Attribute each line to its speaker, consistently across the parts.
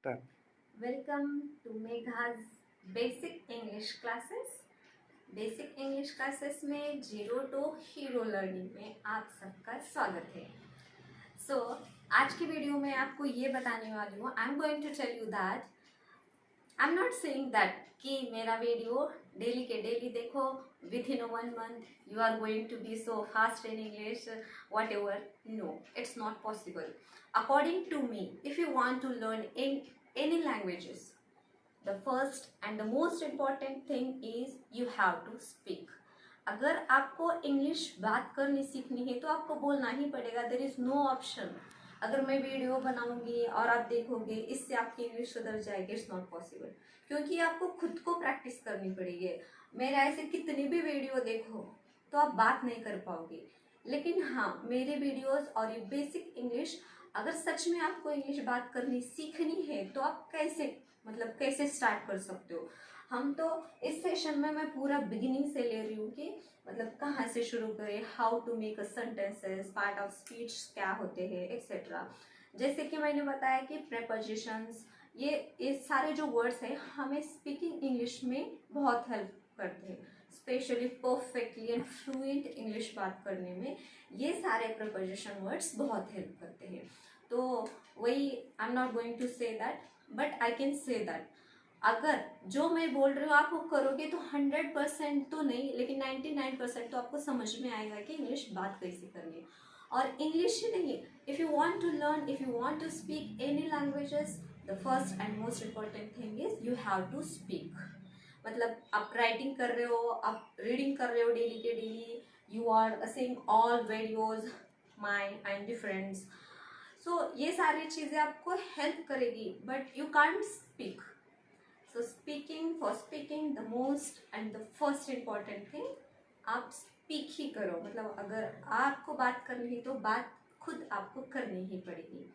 Speaker 1: Done.
Speaker 2: Welcome to Megha's Basic English Classes. Basic English classes में zero to hero learning में आप सबका स्वागत है। आज की वीडियो में आपको ये बताने वाली हूँ, I am going to tell you that I am not saying that कि मेरा वीडियो डेली के डेली देखो, within 1 month you are going to be so fast in English, whatever. No, it's not possible. According to me, if you want to learn in any languages, the first and the most important thing is you have to speak. अगर आपको English बात करनी सीखनी है तो आपको बोलना ही पड़ेगा, देर इज नो ऑप्शन। अगर मैं वीडियो बनाऊंगी और आप देखोगे इससे आपकी इंग्लिश सुधर जाएगी, इट्स नॉट पॉसिबल, क्योंकि आपको खुद को प्रैक्टिस करनी पड़ेगी। मेरे ऐसे कितनी भी वीडियो देखो तो आप बात नहीं कर पाओगे, लेकिन हाँ, मेरे वीडियोस और ये बेसिक इंग्लिश, अगर सच में आपको इंग्लिश बात करनी सीखनी है तो आप कैसे स्टार्ट कर सकते हो। हम तो इस सेशन में मैं पूरा बिगिनिंग से ले रही हूँ कि कहाँ से शुरू करें, how to make a sentences, part of speech क्या होते हैं, एक्सेट्रा। जैसे कि मैंने बताया कि प्रेपोजिशंस, ये सारे जो वर्ड्स हैं हमें स्पीकिंग इंग्लिश में बहुत हेल्प करते हैं, specially perfectly and fluent English बात करने में ये सारे प्रेपोजिशन वर्ड्स बहुत हेल्प करते हैं। तो वही I am not going to say that, but I can say that अगर जो मैं बोल रही हूँ आप वो करोगे तो 100% तो नहीं, लेकिन 99% तो आपको समझ में आएगा कि इंग्लिश बात कैसे करनी है। और इंग्लिश ही नहीं, if you want to learn, if you want to speak any languages, the first and most important thing is you have to speak. आप राइटिंग कर रहे हो, आप रीडिंग कर रहे हो डेली के daily, you are seeing all videos my and differents, so ये सारी चीज़ें आपको हेल्प करेगी, but you can't speak. So for speaking the most and the first important thing, आप स्पीक ही करो। अगर आपको बात करनी है तो बात खुद आपको करनी ही पड़ेगी।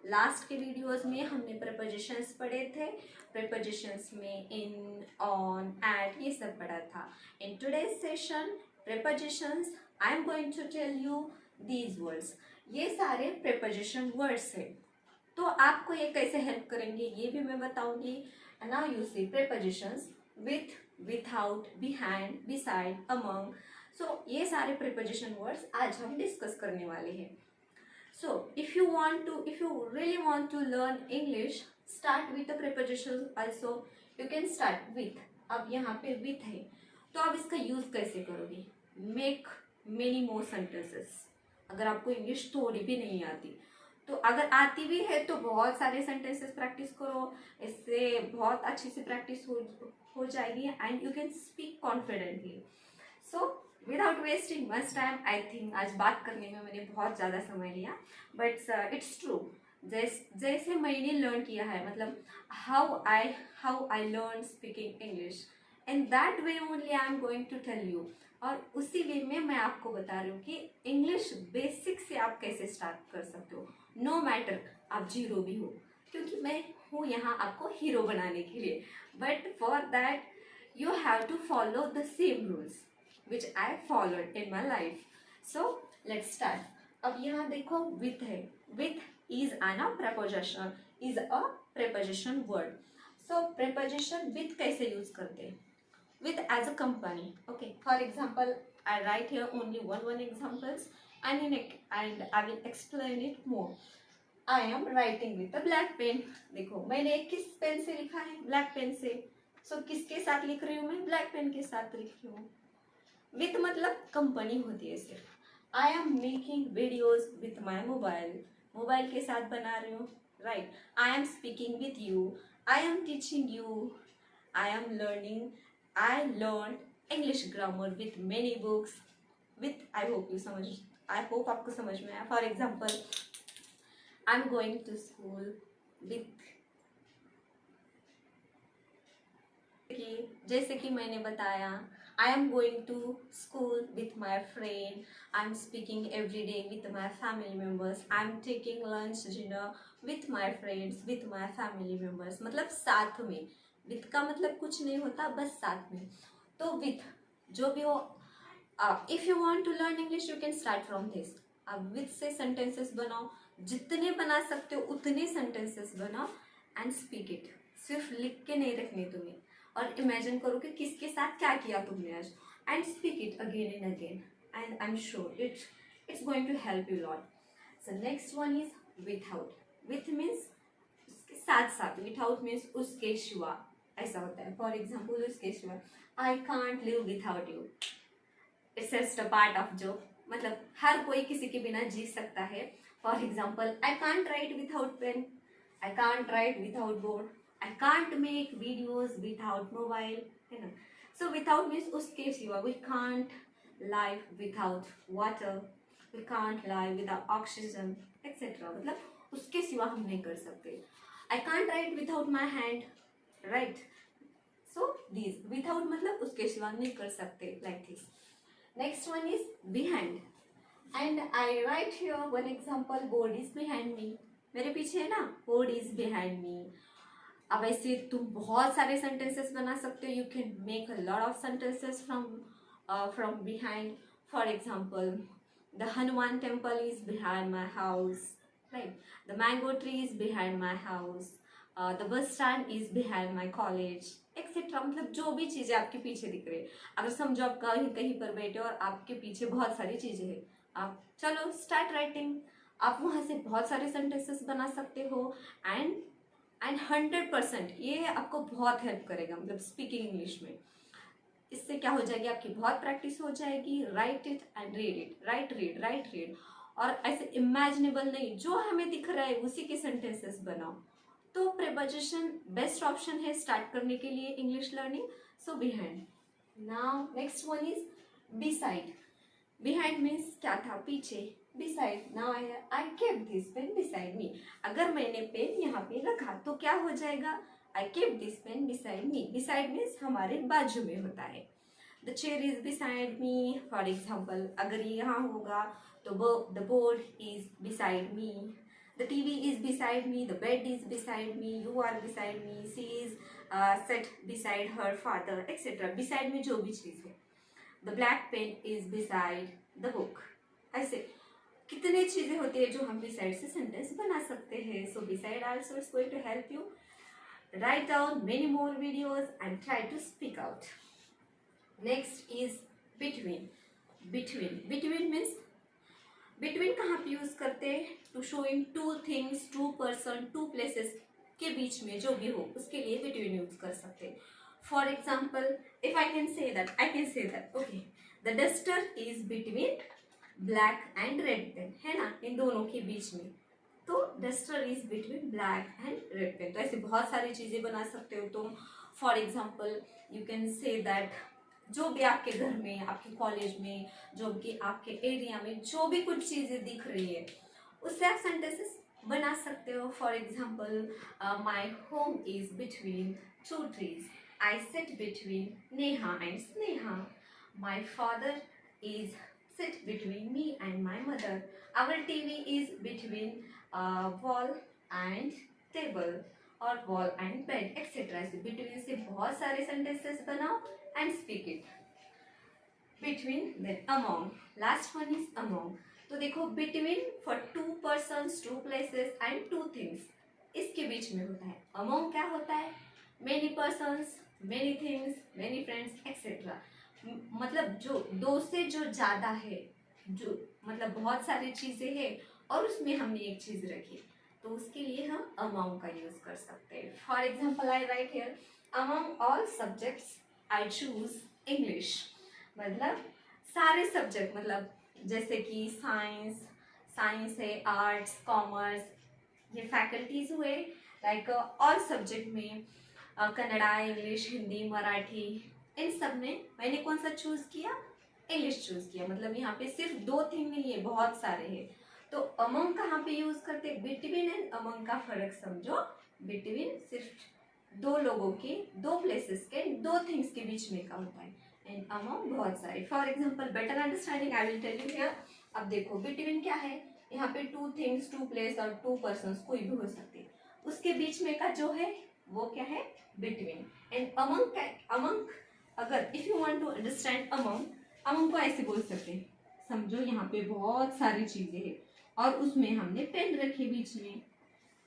Speaker 2: लास्ट के वीडियोस में हमने प्रेपोजिशंस पढ़े थे, प्रेपोजिशंस में इन, ऑन, एट, ये सब पढ़ा था। In today's session prepositions, I am going to tell you these words. ये सारे प्रेपोजिशन वर्ड्स है, तो आपको ये कैसे हेल्प करेंगे ये भी मैं बताऊंगी। Now you see prepositions, with, without, behind, beside, among. So ये सारे प्रेपोजिशन वर्ड्स आज हम डिस्कस करने वाले हैं। So if you really want to learn English, start with the prepositions also. You can start with, अब यहाँ पे with है तो आप इसका यूज कैसे करोगे? Make many more sentences. अगर आपको इंग्लिश थोड़ी भी नहीं आती तो, अगर आती भी है तो बहुत सारे सेंटेंसेस प्रैक्टिस करो, इससे बहुत अच्छी से प्रैक्टिस हो जाएगी and you can speak confidently. So without wasting much time, I think आज बात करने में मैंने बहुत ज़्यादा समय लिया, बट इट्स ट्रू। जैसे मैंने लर्न किया है, how I learn speaking English, in that way only I am going to tell you. और उसी वे में मैं आपको बता रही हूँ कि इंग्लिश बेसिक से आप कैसे स्टार्ट कर सकते हो, नो मैटर आप जीरो भी हो, क्योंकि मैं हूँ यहाँ आपको हीरो बनाने के लिए। But for that you have to follow the same rules which I followed in my life. So let's start. अब यहाँ देखो with है, with is an preposition, is a preposition word. So preposition with कैसे use करते हैं? With as a company. Okay. For example, I write here only one examples and I will explain it more. I am writing with a black pen. देखो मैंने किस pen से लिखा है? Black pen से। किसके साथ लिख रही हूँ मैं? ब्लैक पेन के साथ लिख रही हूँ। विथ कंपनी होती है सिर्फ। I am making videos with my mobile के साथ बना रही हूँ, right. I am speaking with you, I am teaching you, I am learning, I learn English grammar with many books, with, I hope आपको समझ में आया। For example, I am going to school with, जैसे कि मैंने बताया, I am going to school with my friend, I am speaking every day with my family members, I am taking lunch dinner with my friends, with my family members. साथ में, with का कुछ नहीं होता, बस साथ में। तो विथ जो भी हो, if you want to learn English you can start from this. अब विथ से सेंटेंसेस बनाओ जितने बना सकते हो उतने सेंटेंसेस बनाओ एंड स्पीक इट। सिर्फ लिख के नहीं रखने तुम्हें, और इमेजिन करो कि किसके साथ क्या किया तुमने आज, and speak it again and again, and I am sure it's going to help you lot. So next one is without. With means उसके साथ साथ, विथआउट मीन्स उसके सिवा, ऐसा होता है। फॉर एग्जाम्पल उसके सिवा, I can't live without you, it's just a part of joke, मतलब हर कोई किसी के बिना जी सकता है। For example, I can't write without pen, I can't write without board, I can't make videos without mobile, है ना। सो विथआउट मीन्स उसके सिवा, we can't live without water, we can't live without oxygen etcetera, मतलब उसके सिवा हम नहीं कर सकते। I can't write without my hand, right. So this without मतलब उसके सिवा नहीं कर सकते, like this. Next one is behind, and I write here one example, board is behind me, मेरे पीछे है ना, board is behind me। अब ऐसे तुम बहुत सारे sentences बना सकते हो, you can make a lot of sentences from behind। For example, the Hanuman temple is behind my house, right? The mango tree is behind my house, the bus stand is behind my college, etcetera. मतलब जो भी चीज़ें आपके पीछे दिख रही है, अगर समझो आप कहीं कहीं पर बैठे और आपके पीछे बहुत सारी चीज़ें हैं, आप चलो स्टार्ट राइटिंग, आप वहाँ से बहुत सारे सेंटेंसेस बना सकते हो, एंड 100% ये आपको बहुत हेल्प करेगा, मतलब स्पीकिंग इंग्लिश में। इससे क्या हो जाएगी, आपकी बहुत प्रैक्टिस हो जाएगी। Right it and read it, right read, और ऐसे इमेजिनेबल नहीं, जो हमें दिख रहा है उसी के सेंटेंसेस बनाओ। तो प्रीपोजिशन बेस्ट ऑप्शन है स्टार्ट करने के लिए English learning. So behind. Now next one is beside. Behind means क्या था, पीछे। Beside, now I kept this pen beside me, अगर मैंने पेन यहाँ पे रखा तो क्या हो जाएगा, I kept this pen beside me. Beside means हमारे बाजू में होता है। The chair is beside me, for example अगर ये यहाँ होगा तो the board is beside me, the TV is beside me, the bed is beside me, you are beside me, she is set beside her father, etc. beside में जो भी चीज़ है। the black pen is beside the book, ऐसे कितने चीज़ें होती है जो हम beside से सेंटेंस बना सकते हैं। so beside also is going to help you। write down many more videos and try to speak out। next is between। between means between कहाँ पे यूज करते हैं, to showing two things, two person, two places के बीच में जो भी हो उसके लिए बिटवीन यूज कर सकते हैं। For example, if I can say that okay, the duster is between black and red pen, है ना, इन दोनों के बीच में, तो duster is between black and red pen. तो ऐसे बहुत सारी चीजें बना सकते हो तुम। For example you can say that जो भी आपके घर में, आपके कॉलेज में, जो भी आपके एरिया में जो भी कुछ चीज़ें दिख रही है उससे आप सेंटेंसेस बना सकते हो। For example, my home is between two trees, I sit between Neha and Sneha, my father is sit between me and my mother, our TV is between wall and table, और wall and bed etcetera. Between से बहुत सारे sentences बनाओ and speak it। between, then among, last one is among। तो देखो between for two persons, two places and two things, इसके बीच में होता है। among क्या होता है, many persons, many things, many friends etc। मतलब जो दो से जो ज्यादा है, जो मतलब बहुत सारी चीजें हैं और उसमें हमने एक चीज रखी, तो उसके लिए हम among का यूज कर सकते हैं। For example I right here, among all subjects I choose English। मतलब सारे सब्जेक्ट, मतलब जैसे कि साइंस है, आर्ट्स, कॉमर्स, ये फैकल्टीज हुए, लाइक ऑल सब्जेक्ट में कन्नड़ा, इंग्लिश, हिंदी, मराठी, इन सब में मैंने कौन सा चूज किया, इंग्लिश चूज किया। मतलब यहाँ पे सिर्फ दो थिंग नहीं है, बहुत सारे हैं। तो अमंग कहाँ पे यूज करते, बिटवीन एंड अमंग का फर्क समझो। बिटवीन सिर्फ दो लोगों के, दो प्लेसेस के, दो थिंग्स के बीच में का होता है, एंड अमंग बहुत सारे। For example better understanding I will tell you here. अब देखो बिटवीन क्या है, यहाँ पे टू थिंग्स, टू प्लेस और टू पर्सन्स कोई भी हो सकते हैं, उसके बीच में का जो है वो क्या है, बिटवीन। एंड अमंग अगर if you want to understand among को ऐसे बोल सकते हैं, समझो यहाँ पे बहुत सारी चीजें हैं, और उसमें हमने पेन रखे बीच में,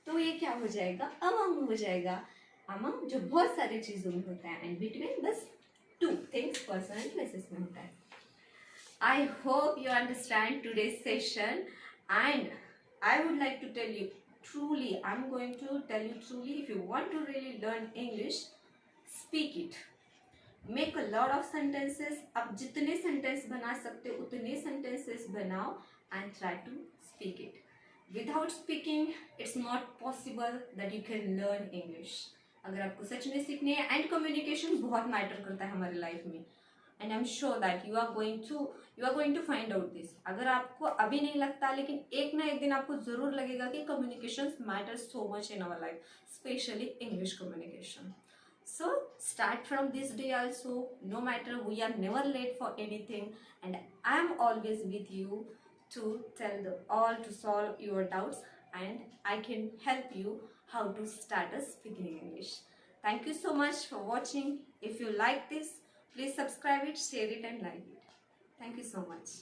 Speaker 2: तो ये क्या हो जाएगा, अमंग हो जाएगा। अमंग जो बहुत सारी चीजों में होता है, एंड बिटवीन बस two things, person and places में होता है। I hope you understand today's session, and I would like to tell you truly, I'm going to tell you truly, if you want to really learn English, speak it. Make a lot of sentences. आप जितने sentence बना सकते हो उतने sentences बनाओ and try to speak it. Without speaking, it's not possible that you can learn English. अगर आपको सच में सीखने है, एंड कम्युनिकेशन बहुत मैटर करता है हमारी लाइफ में, and I am sure that you are going to find out this. अगर आपको अभी नहीं लगता, लेकिन एक ना एक दिन आपको जरूर लगेगा कि communication matter so much in our life, specially English communication. So start from this day also. No matter, we are never late for anything, and I am always with you to tell all to solve your doubts, and I can help you how to start a speaking English. Thank you so much for watching. If you like this, please subscribe it, share it, and like it. Thank you so much.